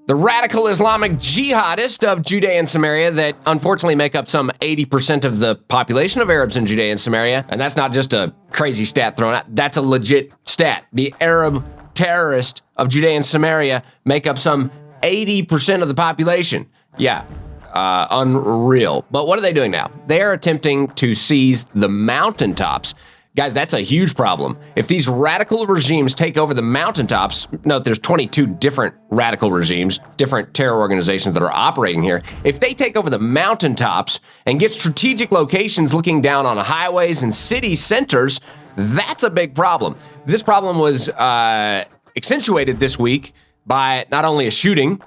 The radical Islamic jihadists of Judea and Samaria that unfortunately make up some 80% of the population of Arabs in Judea and Samaria. And that's not just a crazy stat thrown out. That's a legit stat. The Arab terrorists of Judea and Samaria make up some 80% of the population. Yeah, unreal. But what are they doing now? They are attempting to seize the mountaintops. Guys, that's a huge problem. If these radical regimes take over the mountaintops, note there's 22 different radical regimes, different terror organizations that are operating here. If they take over the mountaintops and get strategic locations looking down on highways and city centers, that's a big problem. This problem was accentuated this week by not only a shooting,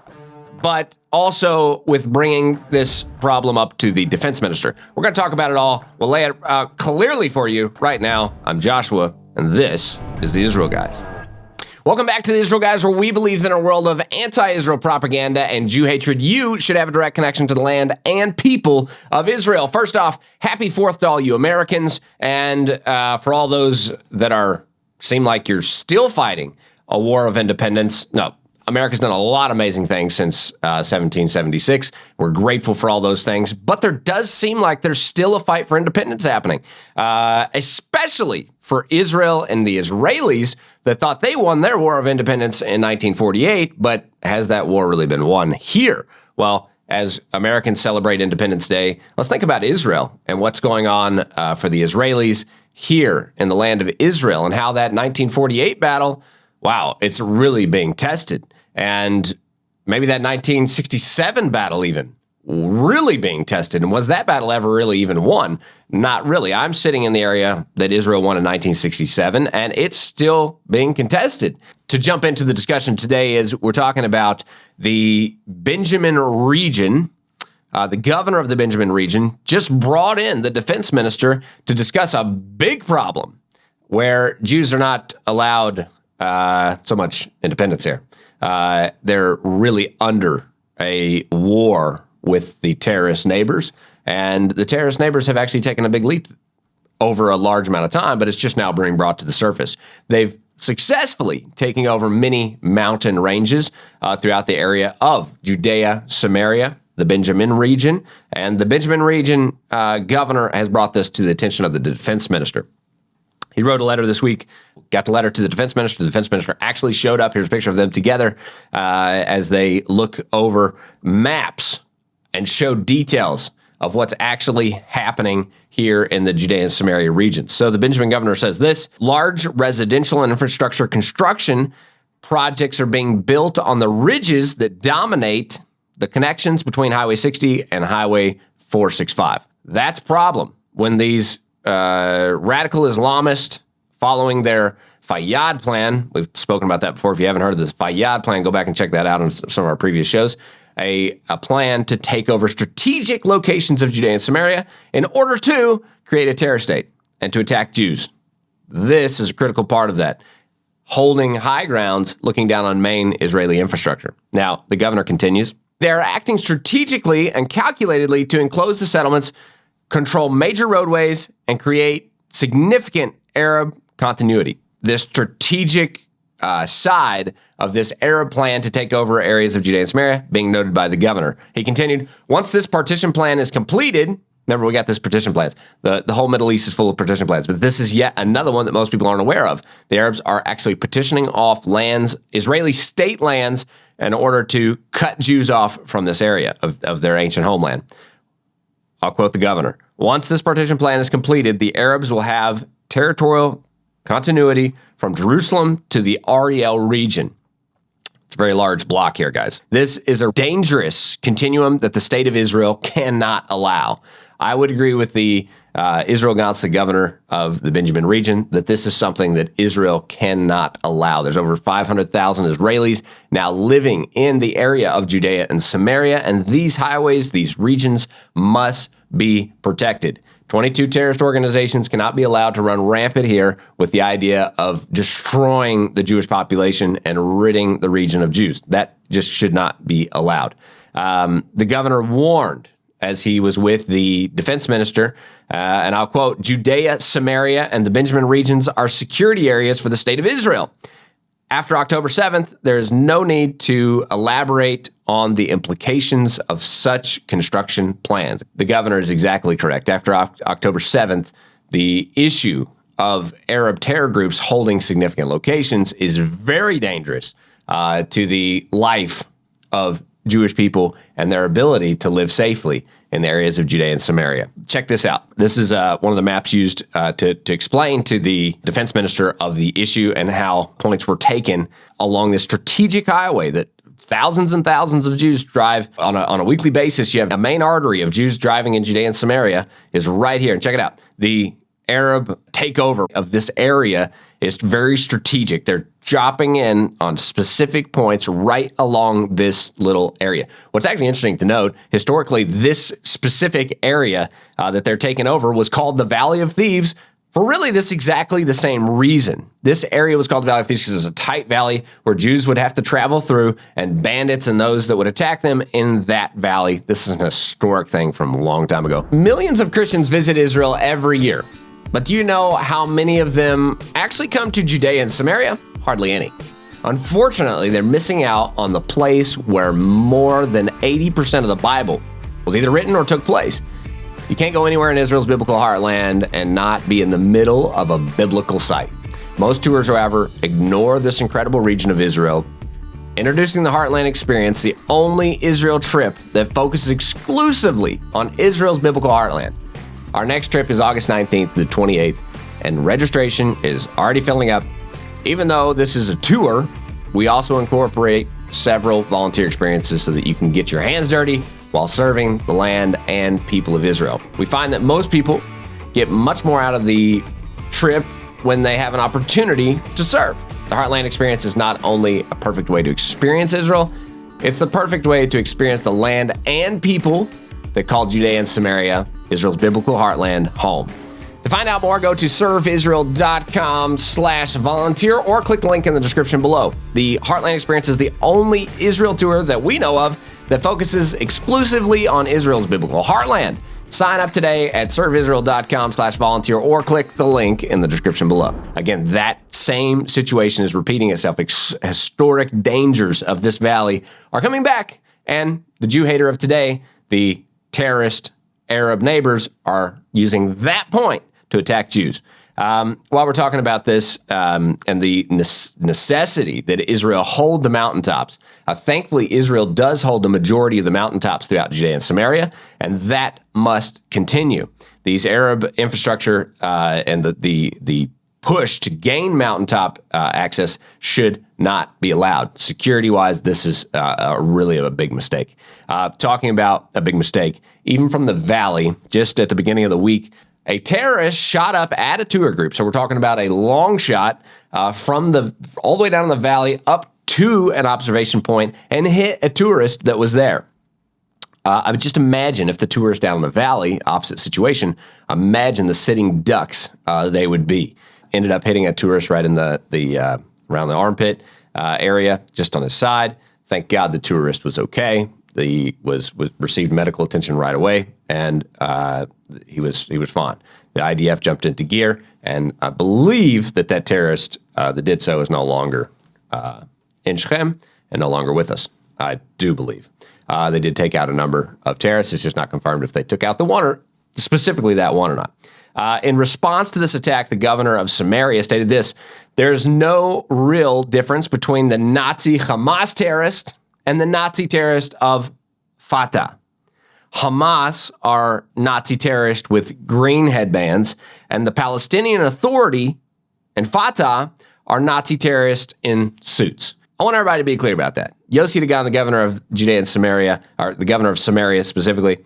but also with bringing this problem up to the defense minister. We're going to talk about it all. We'll lay it out clearly for you right now. I'm Joshua, and this is the Israel Guys. Welcome back to the Israel Guys, where we believe that in a world of anti-Israel propaganda and Jew hatred, you should have a direct connection to the land and people of Israel. First off, happy 4th to all you Americans, and for all those that seem like you're still fighting a war of independence. No. America's done a lot of amazing things since 1776. We're grateful for all those things, but there does seem like there's still a fight for independence happening, especially for Israel and the Israelis that thought they won their war of independence in 1948, but has that war really been won here? Well, as Americans celebrate Independence Day, let's think about Israel and what's going on for the Israelis here in the land of Israel and how that 1948 battle, wow, it's really being tested. And maybe that 1967 battle even really being tested. And was that battle ever really even won? Not really. I'm sitting in the area that Israel won in 1967, and it's still being contested. To jump into the discussion today is we're talking about the Benjamin region. The governor of the Benjamin region just brought in the defense minister to discuss a big problem where Jews are not allowed so much independence here. They're really under a war with the terrorist neighbors, and the terrorist neighbors have actually taken a big leap over a large amount of time, but it's just now being brought to the surface. They've successfully taken over many mountain ranges throughout the area of Judea, Samaria, the Benjamin region, and the Benjamin region governor has brought this to the attention of the defense minister. He wrote a letter this week, got the letter to the defense minister. The defense minister actually showed up. Here's a picture of them together as they look over maps and show details of what's actually happening here in the Judea and Samaria region. So the Benjamin governor says this: large residential and infrastructure construction projects are being built on the ridges that dominate the connections between Highway 60 and Highway 465. That's a problem when these radical Islamists following their Fayyad plan. We've spoken about that before. If you haven't heard of this Fayyad plan, go back and check that out on some of our previous shows. A plan to take over strategic locations of Judea and Samaria in order to create a terror state and to attack Jews. This is a critical part of that. Holding high grounds, looking down on main Israeli infrastructure. Now, the governor continues, they're acting strategically and calculatedly to enclose the settlements, control major roadways, and create significant Arab continuity. This strategic side of this Arab plan to take over areas of Judea and Samaria being noted by the governor. He continued, once this partition plan is completed, remember we got this partition plans. The whole Middle East is full of partition plans, but this is yet another one that most people aren't aware of. The Arabs are actually petitioning off lands, Israeli state lands, in order to cut Jews off from this area of their ancient homeland. I'll quote the governor. Once this partition plan is completed, the Arabs will have territorial continuity from Jerusalem to the Ariel region. It's a very large block here, guys. This is a dangerous continuum that the state of Israel cannot allow. I would agree with the Yoav Galant, the governor of the Benjamin region, that this is something that Israel cannot allow. There's over 500,000 Israelis now living in the area of Judea and Samaria, and these highways, these regions must be protected. 22 terrorist organizations cannot be allowed to run rampant here with the idea of destroying the Jewish population and ridding the region of Jews. That just should not be allowed. The governor warned as he was with the defense minister, and I'll quote, Judea, Samaria, and the Benjamin regions are security areas for the state of Israel. After October 7th, there is no need to elaborate on the implications of such construction plans. The governor is exactly correct. After October 7th, the issue of Arab terror groups holding significant locations is very dangerous to the life of Jewish people and their ability to live safely in the areas of Judea and Samaria. Check this out. This is one of the maps used to explain to the defense minister of the issue and how points were taken along this strategic highway that thousands and thousands of Jews drive on a weekly basis. You have a main artery of Jews driving in Judea and Samaria is right here. And check it out. The Arab takeover of this area is very strategic. They're dropping in on specific points right along this little area. What's actually interesting to note, historically, this specific area that they're taking over was called the Valley of Thieves for really this exactly the same reason. This area was called the Valley of Thieves because it's a tight valley where Jews would have to travel through, and bandits and those that would attack them in that valley. This is an historic thing from a long time ago. Millions of Christians visit Israel every year. But do you know how many of them actually come to Judea and Samaria? Hardly any. Unfortunately, they're missing out on the place where more than 80% of the Bible was either written or took place. You can't go anywhere in Israel's biblical heartland and not be in the middle of a biblical site. Most tours, however, ignore this incredible region of Israel. Introducing the Heartland Experience, the only Israel trip that focuses exclusively on Israel's biblical heartland. Our next trip is August 19th to the 28th, and registration is already filling up. Even though this is a tour, we also incorporate several volunteer experiences so that you can get your hands dirty while serving the land and people of Israel. We find that most people get much more out of the trip when they have an opportunity to serve. The Heartland Experience is not only a perfect way to experience Israel, it's the perfect way to experience the land and people that call Judea and Samaria, Israel's biblical heartland, home. To find out more, go to serveisrael.com/volunteer or click the link in the description below. The Heartland Experience is the only Israel tour that we know of that focuses exclusively on Israel's biblical heartland. Sign up today at serveisrael.com/volunteer or click the link in the description below. Again, that same situation is repeating itself. Historic dangers of this valley are coming back, and the Jew hater of today, the terrorist Arab neighbors, are using that point to attack Jews. While we're talking about this and the necessity that Israel hold the mountaintops, thankfully Israel does hold the majority of the mountaintops throughout Judea and Samaria, and that must continue. These Arab infrastructure and the push to gain mountaintop access should not be allowed. Security-wise, this is really a big mistake. Talking about a big mistake, even from the valley, just at the beginning of the week, a terrorist shot up at a tour group. So we're talking about a long shot from all the way down the valley up to an observation point and hit a tourist that was there. I would just imagine if the tourist down in the valley, opposite situation, imagine the sitting ducks they would be. Ended up hitting a tourist right in the around the armpit area, just on his side. Thank God the tourist was okay. He was received medical attention right away, and he was fine. The IDF jumped into gear, and I believe that terrorist that did so is no longer in Shechem and no longer with us. I do believe they did take out a number of terrorists. It's just not confirmed if they took out the one or specifically that one or not. In response to this attack, the governor of Samaria stated this: "There's no real difference between the Nazi Hamas terrorist and the Nazi terrorist of Fatah. Hamas are Nazi terrorists with green headbands, and the Palestinian Authority and Fatah are Nazi terrorists in suits." I want everybody to be clear about that. Yossi Dagan, the governor of Judea and Samaria, or the governor of Samaria specifically,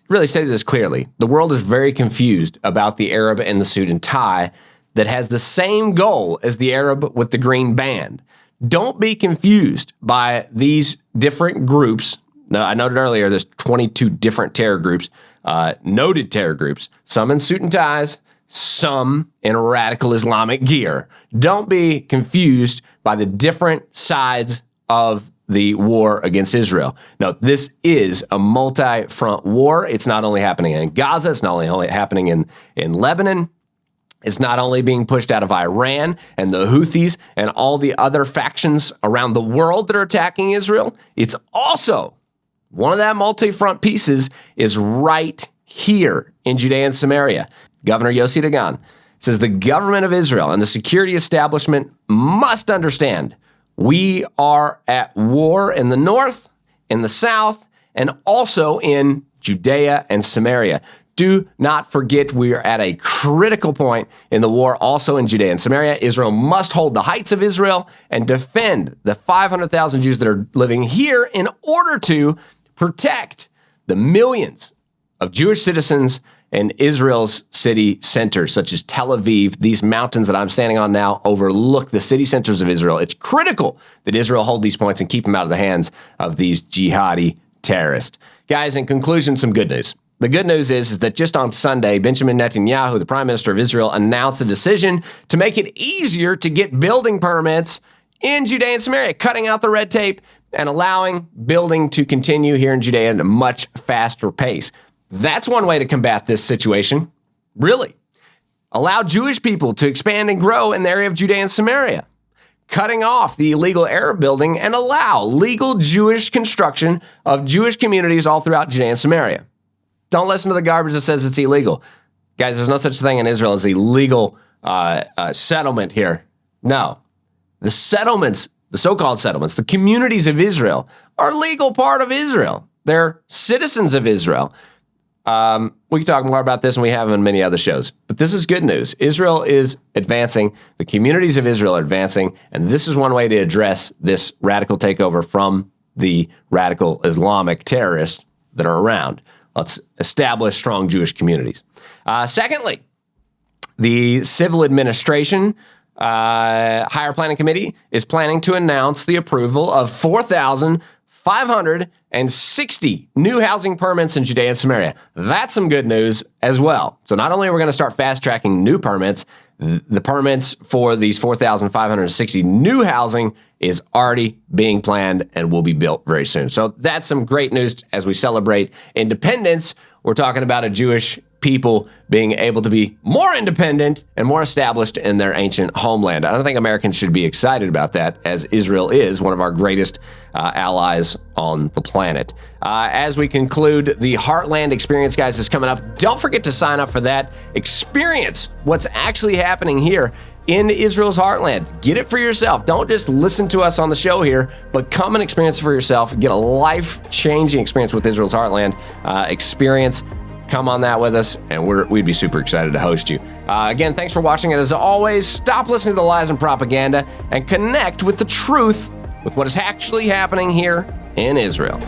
really stated this clearly. The world is very confused about the Arab in the suit and tie that has the same goal as the Arab with the green band. Don't be confused by these different groups. Now, I noted earlier there's 22 different terror groups, noted terror groups, some in suit and ties, some in radical Islamic gear. Don't be confused by the different sides of the war against Israel. No, this is a multi-front war. It's not only happening in Gaza. It's not only happening in Lebanon. It's not only being pushed out of Iran and the Houthis and all the other factions around the world that are attacking Israel. It's also one of that multi-front pieces is right here in Judea and Samaria. Governor Yoav Galant says the government of Israel and the security establishment must understand we are at war in the north, in the south, and also in Judea and Samaria. Do not forget we are at a critical point in the war also in Judea and Samaria. Israel must hold the heights of Israel and defend the 500,000 Jews that are living here in order to protect the millions of Jewish citizens in Israel's city centers, such as Tel Aviv. These mountains that I'm standing on now overlook the city centers of Israel. It's critical that Israel hold these points and keep them out of the hands of these jihadi terrorists. Guys, in conclusion, some good news. The good news is that just on Sunday, Benjamin Netanyahu, the Prime Minister of Israel, announced a decision to make it easier to get building permits in Judea and Samaria, cutting out the red tape and allowing building to continue here in Judea at a much faster pace. That's one way to combat this situation. Really. Allow Jewish people to expand and grow in the area of Judea and Samaria, cutting off the illegal Arab building and allow legal Jewish construction of Jewish communities all throughout Judea and Samaria. Don't listen to the garbage that says it's illegal. Guys, there's no such thing in Israel as illegal settlement here. No. The settlements, the so-called settlements, the communities of Israel are a legal part of Israel. They're citizens of Israel. We can talk more about this, and we have in many other shows. But this is good news. Israel is advancing. The communities of Israel are advancing. And this is one way to address this radical takeover from the radical Islamic terrorists that are around. Let's establish strong Jewish communities. Secondly, the civil administration higher planning committee is planning to announce the approval of 4,560 new housing permits in Judea and Samaria. That's some good news as well. So not only are we going to start fast tracking new permits, the permits for these 4,560 new housing is already being planned and will be built very soon. So that's some great news as we celebrate independence. We're talking about a Jewish people being able to be more independent and more established in their ancient homeland. I don't think Americans should be excited about that, as Israel is one of our greatest allies on the planet. As we conclude, the Heartland Experience, guys, is coming up. Don't forget to sign up for that. Experience what's actually happening here in Israel's heartland. Get it for yourself. Don't just listen to us on the show here, but come and experience it for yourself. Get a life-changing experience with Israel's heartland experience. Come on that with us, and we'd be super excited to host you. Again, thanks for watching. And as always, stop listening to the lies and propaganda and connect with the truth with what is actually happening here in Israel.